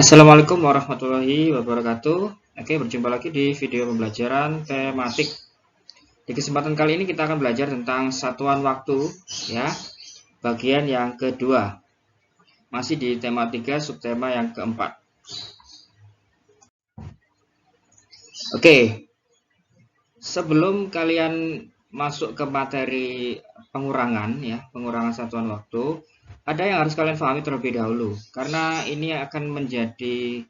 Assalamualaikum warahmatullahi wabarakatuh. Oke, berjumpa lagi di video pembelajaran tematik. Di kesempatan kali ini kita akan belajar tentang satuan waktu, ya, bagian yang kedua. Masih di tema 3, subtema yang keempat. Oke, sebelum kalian masuk ke materi pengurangan, ya, pengurangan satuan waktu, ada yang harus kalian pahami terlebih dahulu, karena ini akan menjadi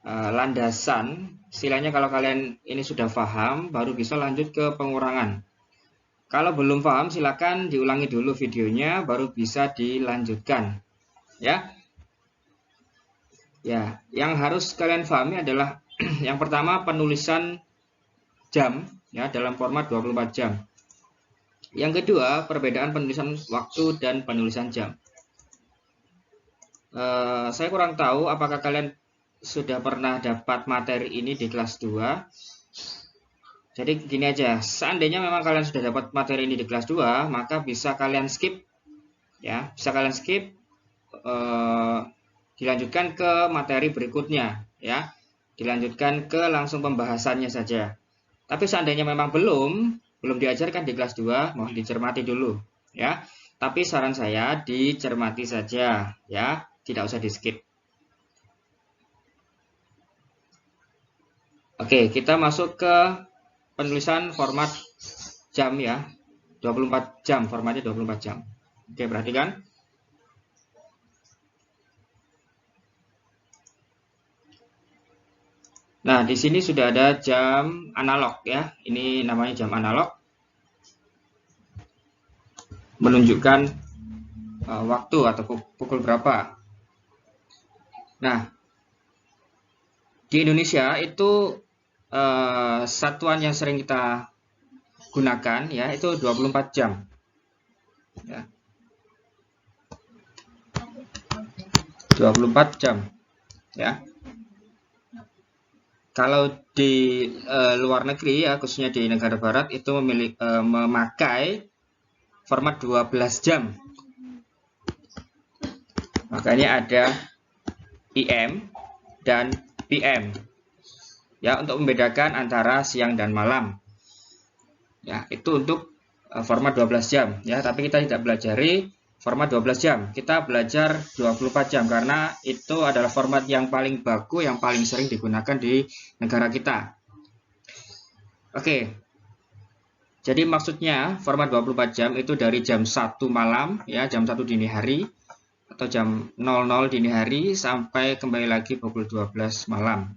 landasan. Istilahnya kalau kalian ini sudah paham, baru bisa lanjut ke pengurangan. Kalau belum paham, silakan diulangi dulu videonya, baru bisa dilanjutkan. Ya, ya. Yang harus kalian pahami adalah yang pertama penulisan jam, ya, dalam format 24 jam. Yang kedua, perbedaan penulisan waktu dan penulisan jam. Saya kurang tahu apakah kalian sudah pernah dapat materi ini di kelas 2. Jadi gini aja, seandainya memang kalian sudah dapat materi ini di kelas 2, maka bisa kalian skip, ya, bisa kalian skip, dilanjutkan ke materi berikutnya, ya, dilanjutkan ke langsung pembahasannya saja. Tapi seandainya memang belum diajarkan di kelas 2, mohon dicermati dulu, ya. Tapi saran saya dicermati saja, ya, tidak usah di skip. Oke, kita masuk ke penulisan format jam, ya. 24 jam, formatnya 24 jam. Oke, perhatikan. Nah, di sini sudah ada jam analog, ya. Ini namanya jam analog. Menunjukkan waktu atau pukul berapa. Nah, di Indonesia itu satuan yang sering kita gunakan, ya, itu 24 jam. Ya. 24 jam, ya. Kalau di luar negeri, ya, khususnya di negara barat, itu memakai format 12 jam. Makanya ada IM dan PM, ya, untuk membedakan antara siang dan malam. Ya, itu untuk format 12 jam, ya, tapi kita tidak belajari format 12 jam. Kita belajar 24 jam karena itu adalah format yang paling baku, yang paling sering digunakan di negara kita. Oke. Jadi maksudnya format 24 jam itu dari jam 1 malam, ya, jam 1 dini hari atau jam 00 dini hari sampai kembali lagi pukul 12 malam.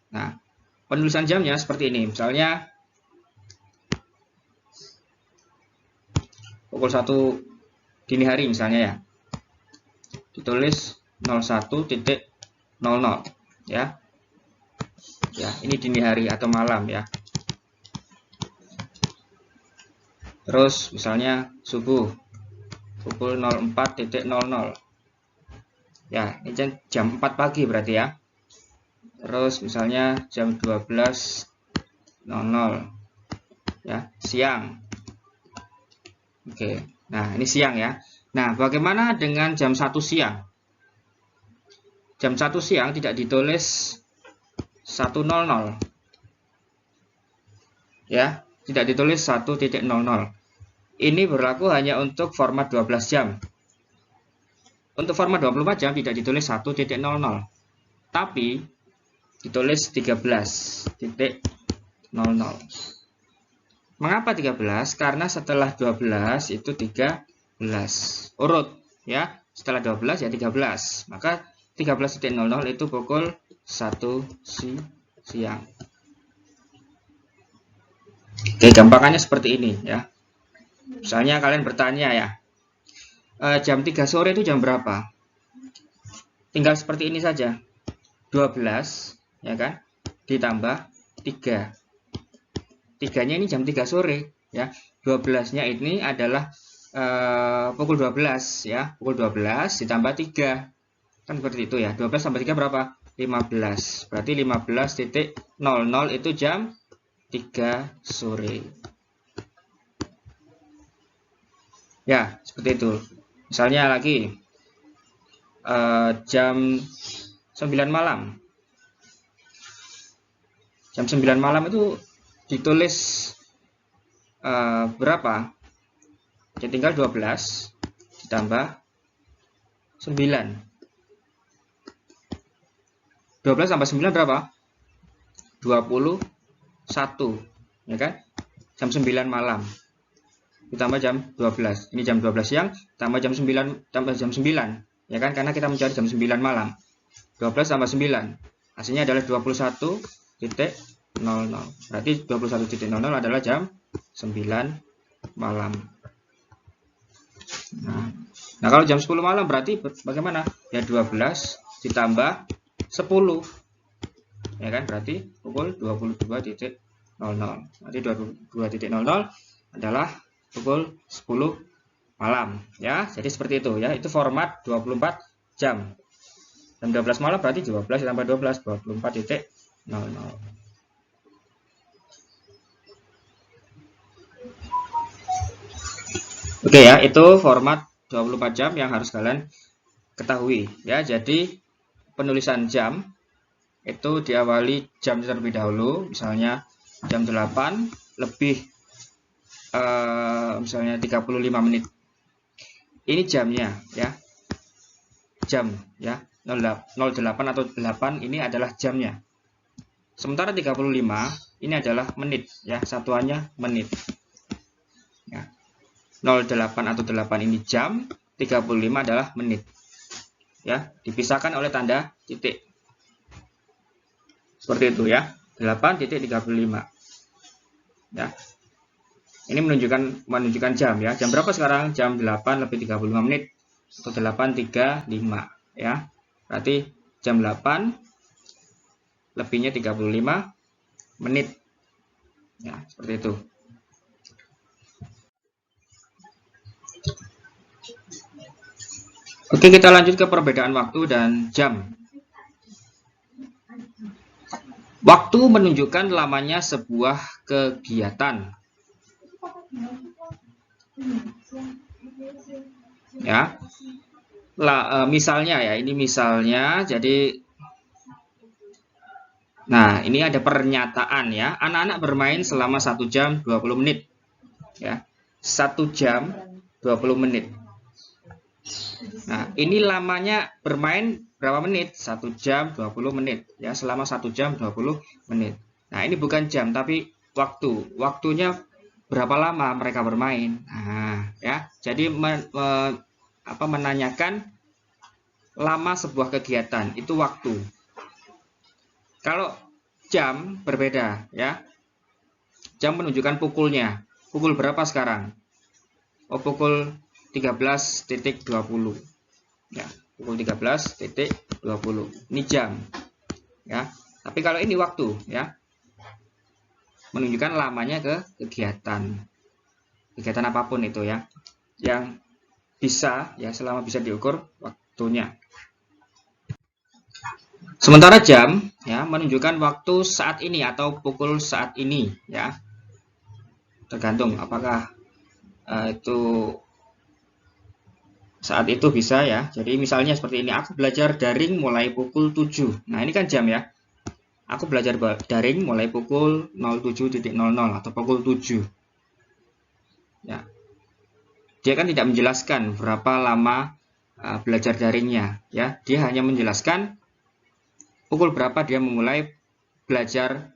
Nah, penulisan jamnya seperti ini. Misalnya pukul 1 dini hari misalnya, ya. Ditulis 01.00, ya. Ya, ini dini hari atau malam, ya. Terus misalnya subuh pukul 04.00. Ya, ini jam 4 pagi berarti, ya. Terus misalnya jam 12.00, ya, siang. Oke. Nah, ini siang, ya. Nah, bagaimana dengan jam 1 siang? Jam 1 siang tidak ditulis 1.00. Ya, tidak ditulis 1.00. Ini berlaku hanya untuk format 12 jam. Untuk format 24 jam tidak ditulis 1.00. Tapi ditulis 13.00. Mengapa 13? Karena setelah 12 itu 13. Urut, ya. Setelah 12 ya 13. Maka 13.00 itu pukul 1 siang. Oke, gampangannya seperti ini, ya. Misalnya kalian bertanya, ya, jam 3 sore itu jam berapa? Tinggal seperti ini saja. 12, ya kan? Ditambah 3. 3-nya ini jam 3 sore, ya. 12-nya ini adalah pukul 12, ya. Pukul 12 ditambah 3. Kan seperti itu, ya. 12 tambah 3 berapa? 15. Berarti 15.00 itu jam 3 sore. Ya, seperti itu. Misalnya lagi jam 9 malam. Jam 9 malam itu ditulis berapa? Ya tinggal 12 ditambah 9. 12 tambah 9 berapa? 21. Ya kan? Jam 9 malam. Ditambah jam 12. Ini jam 12 siang tambah jam 9 tambah jam 9. Ya kan? Karena kita mencari jam 9 malam. 12 tambah 9. Hasilnya adalah 21.00. Berarti 21.00 adalah jam 9 malam. Nah, kalau jam 10 malam berarti bagaimana? Ya 12 ditambah 10. Ya kan? Berarti pukul 22.00. Nanti 22.00 adalah pukul 10 malam. Ya, jadi seperti itu ya. Itu format 24 jam. Jam 12 malam berarti 12 tambah 12, 24.00. Oke ya, itu format 24 jam yang harus kalian ketahui ya. Jadi penulisan jam itu diawali jam terlebih dahulu, misalnya jam 8 lebih misalnya 35 menit. Ini jamnya ya. Jam ya. 08 atau 8 ini adalah jamnya. Sementara 35 ini adalah menit ya, satuannya menit. Ya. 08 atau 8 ini jam, 35 adalah menit. Ya, dipisahkan oleh tanda titik. Seperti itu ya. 8.35. Ya. Ini menunjukkan jam ya. Jam berapa sekarang? Jam 8 lebih 35 menit atau 8.35 ya. Berarti jam 8 lebihnya 35 menit. Ya, seperti itu. Oke, kita lanjut ke perbedaan waktu dan jam. Waktu menunjukkan lamanya sebuah kegiatan. Ya. Misalnya ya, ini misalnya, jadi nah, ini ada pernyataan ya. Anak-anak bermain selama 1 jam 20 menit. Ya. 1 jam 20 menit. Nah, ini lamanya bermain berapa menit? 1 jam 20 menit. Ya, selama 1 jam 20 menit. Nah, ini bukan jam tapi waktu. Waktunya berapa lama mereka bermain. Nah, ya. Jadi menanyakan lama sebuah kegiatan, itu waktu. Kalau jam berbeda ya. Jam menunjukkan pukulnya. Pukul berapa sekarang? Oh, pukul 13.20. Ya, pukul 13.20. Ini jam. Ya. Tapi kalau ini waktu ya. Menunjukkan lamanya ke kegiatan. Kegiatan apapun itu ya. Yang bisa ya, selama bisa diukur waktunya. Sementara jam ya menunjukkan waktu saat ini atau pukul saat ini ya. Tergantung apakah itu saat itu bisa ya. Jadi misalnya seperti ini, aku belajar daring mulai pukul 7. Nah, ini kan jam ya. Aku belajar daring mulai pukul 07.00 atau pukul 7. Ya. Dia kan tidak menjelaskan berapa lama belajar daringnya ya. Dia hanya menjelaskan pukul berapa dia memulai belajar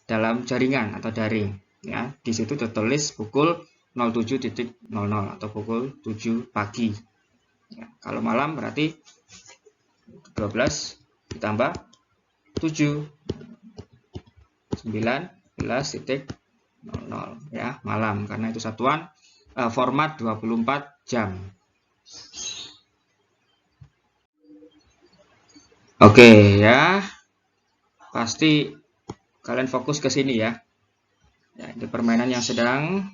dalam jaringan atau daring ya. Di situ tertulis pukul 07.00 atau pukul 7 pagi ya. Kalau malam berarti 12 ditambah 7 19.00 ya, malam, karena itu satuan format 24 jam. Oke ya, pasti kalian fokus ke sini ya. Ya, ini permainan yang sedang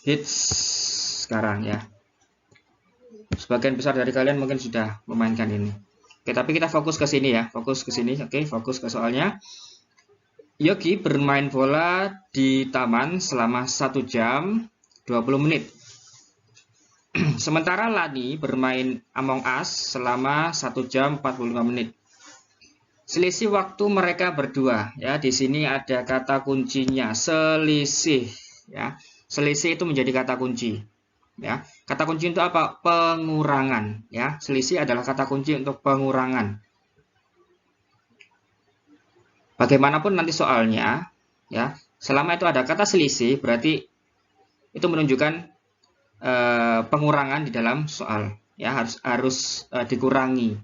hits sekarang ya. Sebagian besar dari kalian mungkin sudah memainkan ini. Oke, tapi kita fokus ke sini ya, fokus ke sini. Oke, fokus ke soalnya. Yogi bermain bola di taman selama 1 jam 20 menit. Sementara Lani bermain Among Us selama 1 jam 45 menit. Selisih waktu mereka berdua, ya. Di sini ada kata kuncinya selisih, ya. Selisih itu menjadi kata kunci, ya. Kata kunci untuk apa? Pengurangan, ya. Selisih adalah kata kunci untuk pengurangan. Bagaimanapun nanti soalnya, ya. Selama itu ada kata selisih, berarti itu menunjukkan pengurangan di dalam soal, ya, harus dikurangi,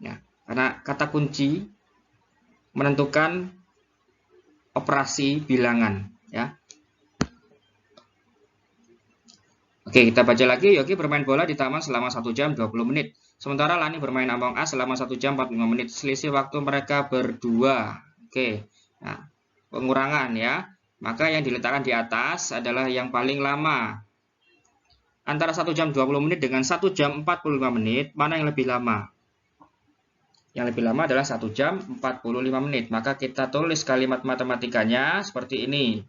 ya, karena kata kunci menentukan operasi bilangan, ya. Oke, kita baca lagi. Yogi bermain bola di taman selama 1 jam 20 menit. Sementara Lani bermain Among Us selama 1 jam 45 menit. Selisih waktu mereka berdua. Oke, nah, pengurangan, ya. Maka yang diletakkan di atas adalah yang paling lama. Antara 1 jam 20 menit dengan 1 jam 45 menit, mana yang lebih lama? Yang lebih lama adalah 1 jam 45 menit. Maka kita tulis kalimat matematikanya seperti ini.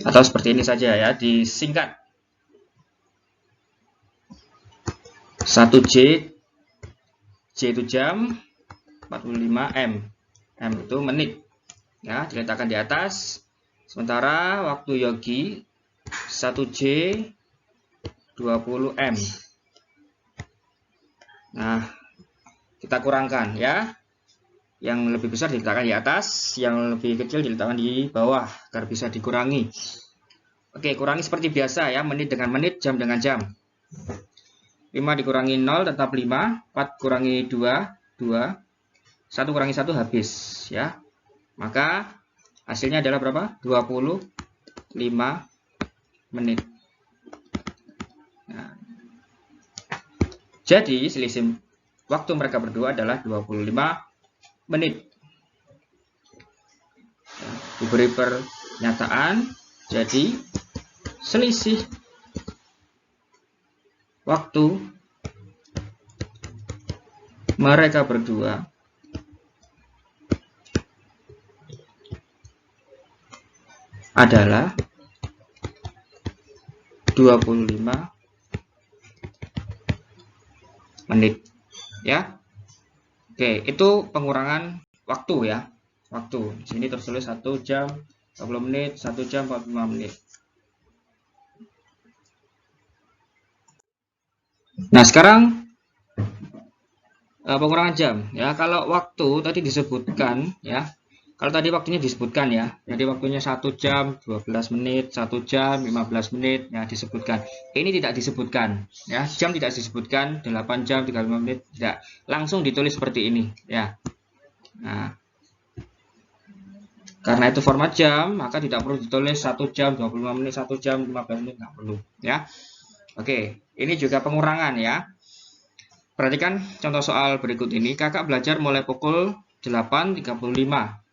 Atau seperti ini saja, ya, disingkat. 1J, J itu jam, 45 M. M itu menit. Ya, diletakkan di atas. Sementara waktu Yogi 1J 20 M. Nah, kita kurangkan, ya. Yang lebih besar diletakkan di atas, yang lebih kecil diletakkan di bawah agar bisa dikurangi. Oke, kurangi seperti biasa, ya, menit dengan menit, jam dengan jam. 5 dikurangi 0 tetap 5, 4 kurangi 2, 2. 1 kurangi 1 habis, ya. Maka hasilnya adalah berapa? 25 menit. Nah, jadi selisih waktu mereka berdua adalah 25 menit. Ya, diberi pernyataan, jadi selisih waktu mereka berdua adalah 25 menit, ya. Oke, itu pengurangan waktu, ya. Waktu. Di sini tertulis 1 jam 20 menit, 1 jam 45 menit. Nah, sekarang pengurangan jam, ya. Kalau waktu tadi disebutkan, ya. Kalau tadi waktunya disebutkan, ya. Jadi waktunya 1 jam 12 menit, 1 jam 15 menit, ya, disebutkan. Ini tidak disebutkan, ya. Jam tidak disebutkan, 8 jam 35 menit, tidak. Langsung ditulis seperti ini, ya. Nah, karena itu format jam, maka tidak perlu ditulis 1 jam 25 menit, 1 jam 15 menit, nggak perlu, ya. Oke, ini juga pengurangan, ya. Perhatikan contoh soal berikut ini. Kakak belajar mulai pukul 8.35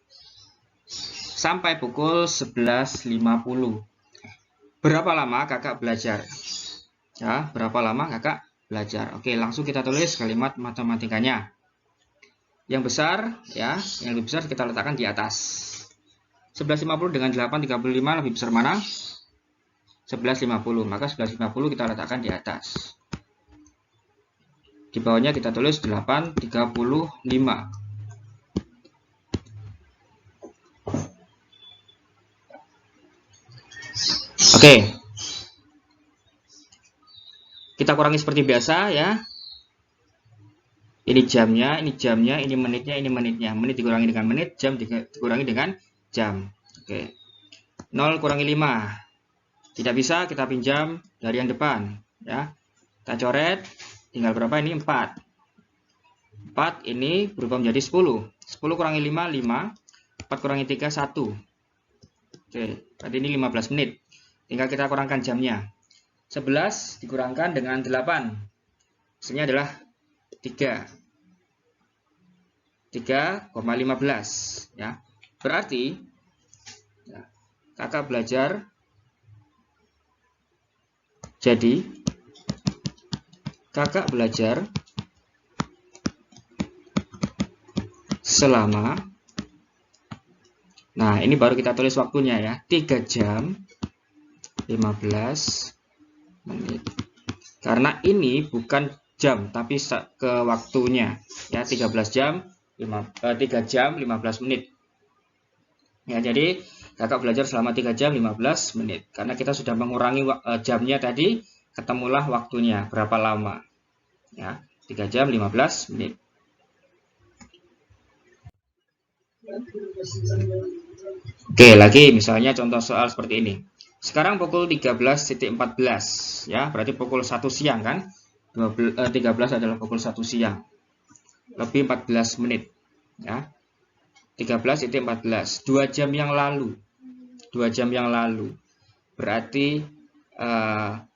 sampai pukul 11.50. Berapa lama kakak belajar? Ya, berapa lama kakak belajar? Oke, langsung kita tulis kalimat matematikanya. Yang besar, ya, yang lebih besar kita letakkan di atas. 11.50 dengan 8.35 lebih besar mana? 11.50. Maka 11.50 kita letakkan di atas. Di bawahnya kita tulis 8.35. Oke. Kita kurangi seperti biasa, ya. Ini jamnya, ini menitnya, ini menitnya. Menit dikurangi dengan menit, jam dikurangi dengan jam. Oke. 0 kurangi 5. Tidak bisa, kita pinjam dari yang depan, ya. Kita coret, tinggal berapa ini? 4. 4 ini berubah menjadi 10. 10 kurangi 5, 5. 4 kurangi 3, 1. Oke, berarti ini 15 menit. Tinggal kita kurangkan jamnya. 11 dikurangkan dengan 8. Hasilnya adalah 3. 3,15, ya. Berarti ya, kakak belajar jadi kakak belajar selama Nah, ini baru kita tulis waktunya ya. 3 jam 15 menit. Karena ini bukan jam, tapi ke waktunya. Ya, 3 jam 15 menit. Ya, jadi kakak belajar selama 3 jam 15 menit. Karena kita sudah mengurangi jamnya tadi, ketemulah waktunya berapa lama. Ya, 3 jam 15 menit. Oke, lagi misalnya contoh soal seperti ini. Sekarang pukul 13.14 ya, berarti pukul 1 siang kan? 13 adalah pukul 1 siang. Lebih 14 menit ya. 13.14, 2 jam yang lalu. 2 jam yang lalu. Berarti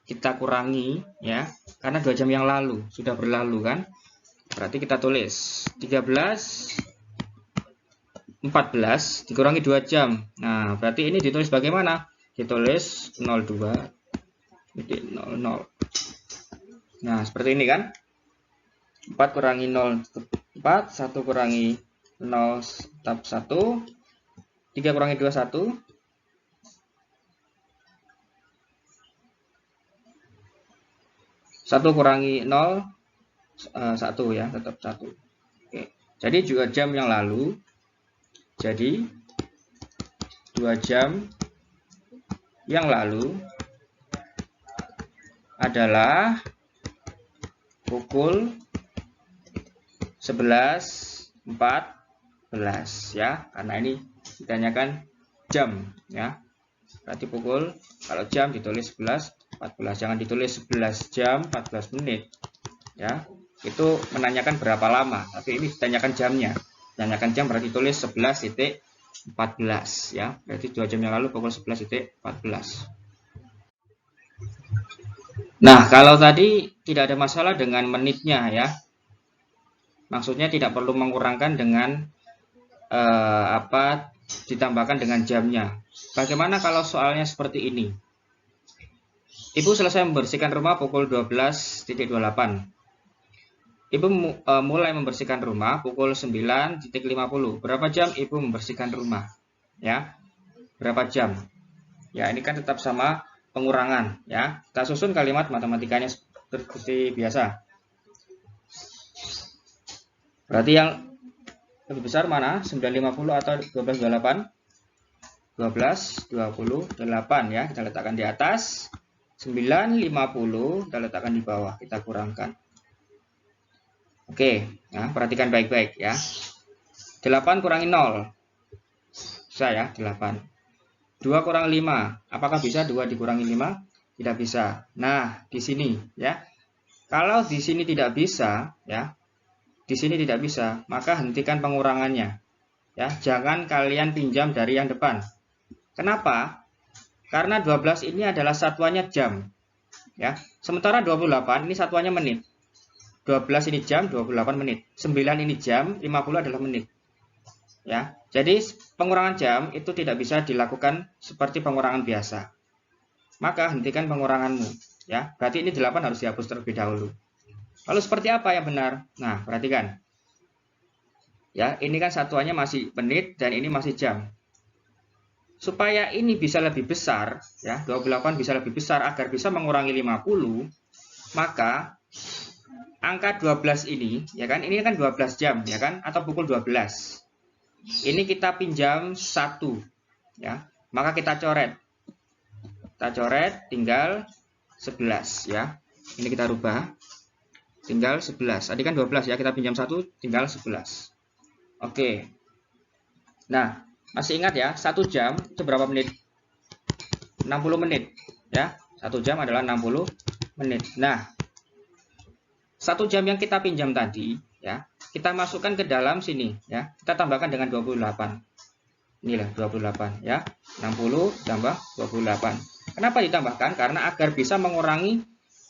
kita kurangi ya, karena 2 jam yang lalu sudah berlalu kan? Berarti kita tulis 13.14 dikurangi 2 jam. Nah, berarti ini ditulis bagaimana? Ditulis 02.00. Nah, seperti ini kan? 4 kurangi 0 4, 1 kurangi 0 tetap 1, 3 kurangi 2 1, 1 kurangi 0 1 ya, tetap 1. Oke. Jadi 2 jam yang lalu, jadi 2 jam yang lalu adalah pukul 11.14 ya, karena ini ditanyakan jam ya. Berarti pukul, kalau jam ditulis 11.14, jangan ditulis 11 jam 14 menit ya. Itu menanyakan berapa lama, tapi ini ditanyakan jamnya. Ditanyakan jam berarti tulis 11.14 ya. Berarti 2 jam yang lalu pukul 11.14. Nah, kalau tadi tidak ada masalah dengan menitnya ya. Maksudnya tidak perlu mengurangkan dengan ditambahkan dengan jamnya. Bagaimana kalau soalnya seperti ini? Ibu selesai membersihkan rumah pukul 12.28. Ibu mulai membersihkan rumah pukul 9.50. Berapa jam Ibu membersihkan rumah? Ya, berapa jam? Ya, ini kan tetap sama pengurangan. Ya, kita susun kalimat matematikanya seperti biasa. Berarti yang lebih besar mana? 950 atau 1228? 1228 ya, kita letakkan di atas. 950 kita letakkan di bawah, kita kurangkan. Oke, ya, perhatikan baik-baik ya. 8 kurangi 0. Bisa ya, 8. 2 kurang 5. Apakah bisa 2 dikurangi 5? Tidak bisa. Nah, di sini ya. Kalau di sini tidak bisa ya. Di sini tidak bisa, maka hentikan pengurangannya. Ya, jangan kalian pinjam dari yang depan. Kenapa? Karena 12 ini adalah satuannya jam. Ya. Sementara 28 ini satuannya menit. 12 ini jam, 28 menit. 9 ini jam, 50 adalah menit. Ya. Jadi pengurangan jam itu tidak bisa dilakukan seperti pengurangan biasa. Maka hentikan penguranganmu, ya. Berarti ini 8 harus dihapus terlebih dahulu. Lalu seperti apa yang benar? Nah, perhatikan. Ya, ini kan satuannya masih menit dan ini masih jam. Supaya ini bisa lebih besar, ya, 28 bisa lebih besar agar bisa mengurangi 50, maka angka 12 ini, ya kan, ini kan 12 jam, ya kan, atau pukul 12. Ini kita pinjam 1, ya. Maka kita coret. Kita coret tinggal 11, ya. Ini kita rubah. Tinggal 11. Tadi kan 12 ya, kita pinjam 1 tinggal 11. Oke. Nah, masih ingat ya, 1 jam itu berapa menit? 60 menit, ya. 1 jam adalah 60 menit. Nah, 1 jam yang kita pinjam tadi, ya, kita masukkan ke dalam sini, ya. Kita tambahkan dengan 28. Inilah 28, ya. 60 tambah 28. Kenapa ditambahkan? Karena agar bisa mengurangi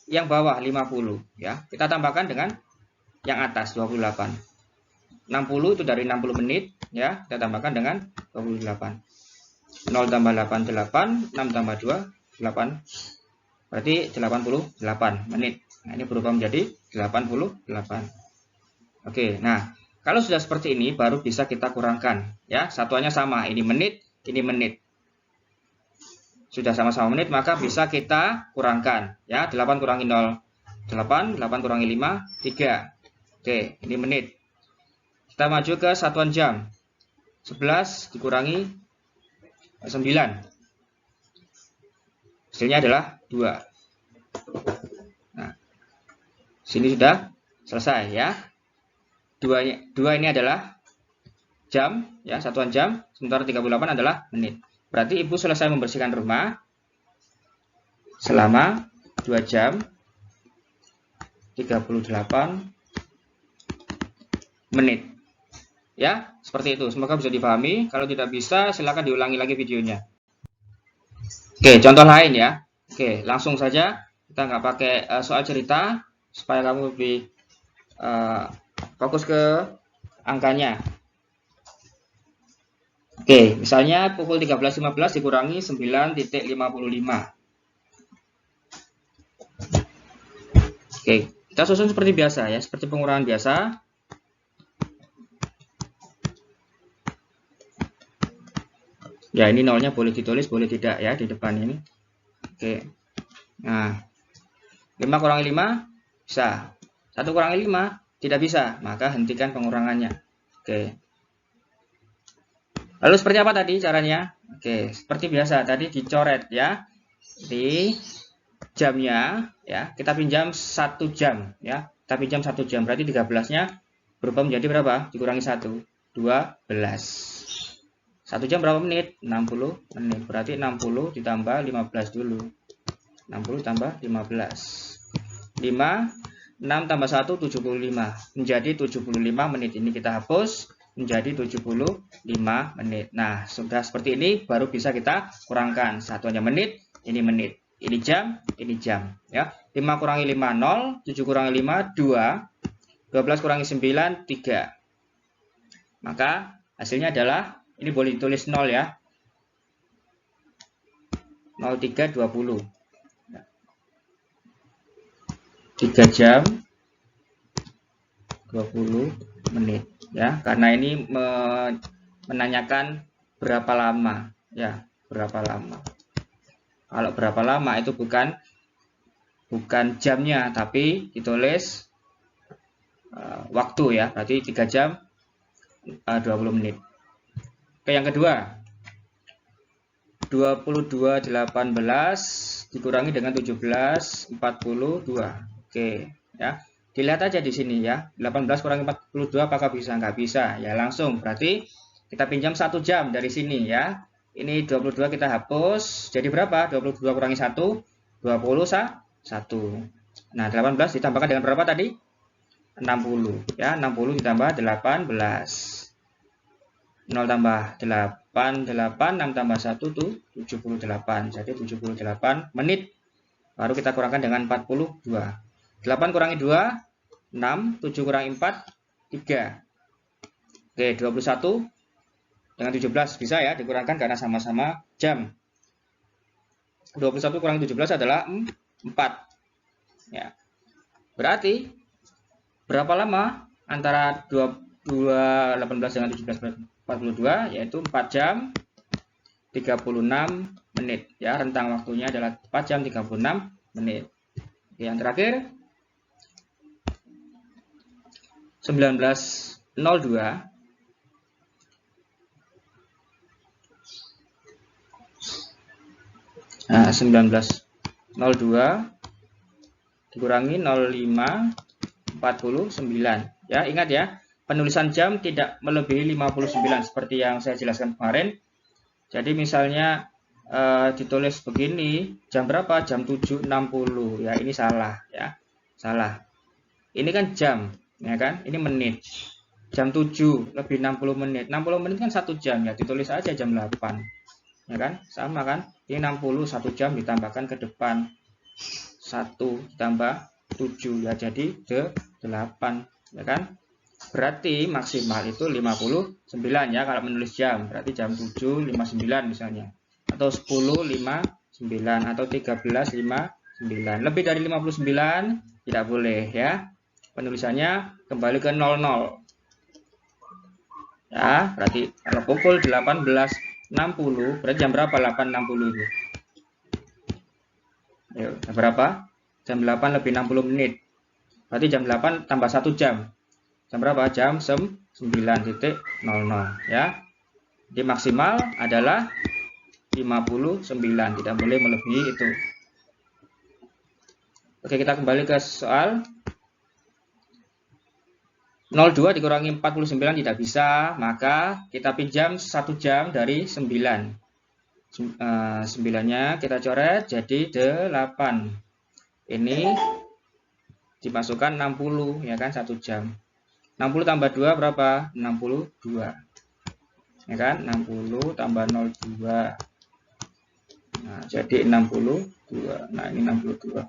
yang bawah 50, ya. Kita tambahkan dengan yang atas 28. 60 itu dari 60 menit, ya. Kita tambahkan dengan 28. 0 tambah 8 8, 6 tambah 2 8. Berarti 88 menit. Nah, ini berubah menjadi 88. Oke, nah, Kalau sudah seperti ini, baru bisa kita kurangkan. Ya, satuannya sama. Ini menit, ini menit. Sudah sama-sama menit, maka bisa kita kurangkan. Ya, 8 kurangi 0, 8, 8 kurangi 5, 3. Oke, ini menit. Kita maju ke satuan jam. 11 dikurangi 9. Hasilnya adalah 2. Nah, sini sudah selesai ya. 2 ini adalah jam, ya, satuan jam, sementara 38 adalah menit. Berarti Ibu selesai membersihkan rumah selama 2 jam 38 menit. Ya, seperti itu. Semoga bisa dipahami. Kalau tidak bisa, silakan diulangi lagi videonya. Oke, contoh lain ya. Oke, langsung saja. Kita nggak pakai soal cerita, supaya kamu lebih fokus ke angkanya. Oke, misalnya pukul 13.15 dikurangi 9.55. Oke, kita susun seperti biasa ya, seperti pengurangan biasa. Ya, ini nolnya boleh ditulis, boleh tidak ya di depan ini. Oke. Nah, 5 kurangi 5 bisa. 1 kurangi 5 tidak bisa, maka hentikan pengurangannya. Oke. Lalu seperti apa tadi caranya? Oke, seperti biasa tadi dicoret ya. Di jamnya ya, kita pinjam 1 jam ya. Kita pinjam 1 jam, berarti 13-nya berubah menjadi berapa? Dikurangi 1, 12. 1 jam berapa menit? 60 menit. Berarti 60 ditambah 15 dulu. 60 tambah 15. 5, 6 tambah 1, 75. Menjadi 75 menit. Ini kita hapus. Menjadi 75 menit. Nah, sudah seperti ini baru bisa kita kurangkan. Satuannya menit, ini menit. Ini jam, ini jam. Ya. 5 kurangi 5, 0. 7 kurangi 5, 2. 12 kurangi 9, 3. Maka hasilnya adalah, ini boleh ditulis 0 ya. 03.20. 3 jam 20 menit ya. Karena ini menanyakan berapa lama ya, berapa lama. Kalau berapa lama itu bukan jamnya, tapi ditulis waktu ya. Berarti 3 jam 20 menit. Oke, yang kedua, 22.18 dikurangi dengan 17.42. Oke, ya. Dilihat aja di sini ya. 18 kurangi 42 apakah bisa? Nggak bisa. Ya, langsung. Berarti kita pinjam 1 jam dari sini ya. Ini 22 kita hapus. Jadi berapa? 22 kurangi 1, 21. Nah, 18 ditambahkan dengan berapa tadi? 60. Ya, 60 ditambah 18. 0 tambah 8, 6 tambah 1 tuh 78. Jadi 78 menit. Baru kita kurangkan dengan 42. 8 kurangi 2, 6. 7 kurangi 4, 3. Oke, 21 dengan 17 bisa ya dikurangkan karena sama-sama jam. 21 kurangi 17 adalah 4. Ya. Berarti berapa lama antara 18 dengan 17 42, yaitu 4 jam 36 menit ya. Rentang waktunya adalah 4 jam 36 menit. Oke, yang terakhir 19.02 nah, 19.02 dikurangi 05 49 ya. Ingat ya, penulisan jam tidak melebihi 59 seperti yang saya jelaskan kemarin. Jadi misalnya ditulis begini, jam berapa? Jam 7.60 ya. Ini salah ya. Salah. Ini kan jam, ya kan? Ini menit. Jam 7 lebih 60 menit. 60 menit kan 1 jam ya. Ditulis aja jam 8. Ya kan? Sama kan? Ini 60 1 jam ditambahkan ke depan 1 ditambah 7 ya, jadi 8 ya kan? Berarti maksimal itu 59 ya kalau menulis jam. Berarti jam 7.59 misalnya. Atau 10.59 atau 13.59. Lebih dari 59 tidak boleh ya. Penulisannya kembali ke 00. Ya, berarti kalau pukul 18.60, berarti jam berapa 8.60 itu? Ayo, jam berapa? Jam 8 lebih 60 menit. Berarti jam 8 tambah 1 jam. Jam berapa? Jam 9.00 ya. Jadi maksimal adalah 59, tidak boleh melebihi itu. Oke, kita kembali ke soal. 02 dikurangi 49 tidak bisa, maka kita pinjam 1 jam dari 9. 9-nya kita coret jadi 8. Ini dimasukkan 60 ya kan, 1 jam. 60 tambah 2 berapa? 62. Ya kan? 60 tambah 02. Nah, jadi 62. Nah, ini 62.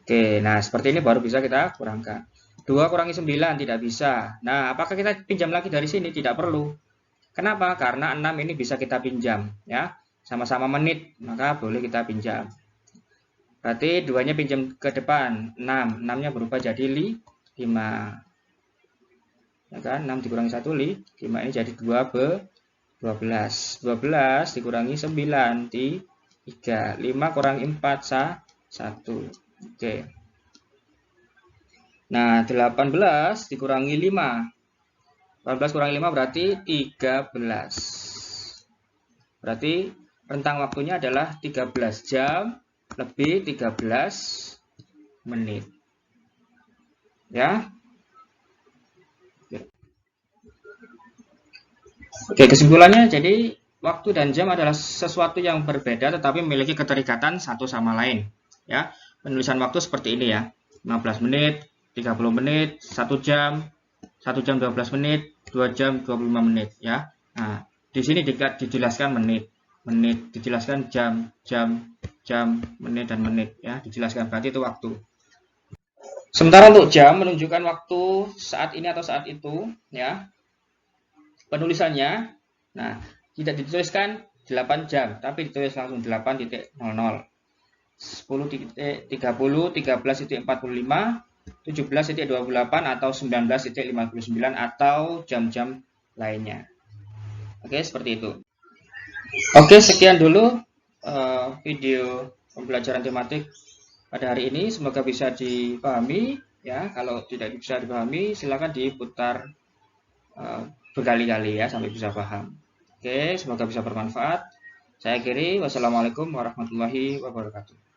Oke, nah seperti ini baru bisa kita kurangkan. 2 kurangi 9 tidak bisa. Nah, apakah kita pinjam lagi dari sini? Tidak perlu. Kenapa? Karena 6 ini bisa kita pinjam, ya. Sama-sama menit, maka boleh kita pinjam. Berarti 2-nya pinjam ke depan, 6. 6-nya berubah jadi 5. Ya kan? 6 dikurangi 1, 5 ini jadi 12. 12 dikurangi 9, 3. 5 kurangi 4, 1. Oke. Nah, 18 dikurangi 5. 18 kurangi 5 berarti 13. Berarti rentang waktunya adalah 13 jam lebih 13 menit. Ya. Oke, kesimpulannya jadi waktu dan jam adalah sesuatu yang berbeda tetapi memiliki keterikatan satu sama lain. Ya. Penulisan waktu seperti ini ya. 15 menit, 30 menit, 1 jam, 1 jam 12 menit, 2 jam 25 menit ya. Nah, di sini dijelaskan menit, dijelaskan jam, menit dan menit ya, dijelaskan berarti itu waktu. Sementara untuk jam menunjukkan waktu saat ini atau saat itu ya. Penulisannya nah, tidak dituliskan 8 jam, tapi ditulis langsung 8.00. 10.30, 13.45, 17.28 atau 19.59 atau jam-jam lainnya. Oke, seperti itu. Oke, sekian dulu video pembelajaran tematik pada hari ini. Semoga bisa dipahami ya. Kalau tidak bisa dipahami, silakan diputar berkali-kali ya sampai bisa paham. Oke, semoga bisa bermanfaat. Saya akhiri. Wassalamualaikum warahmatullahi wabarakatuh.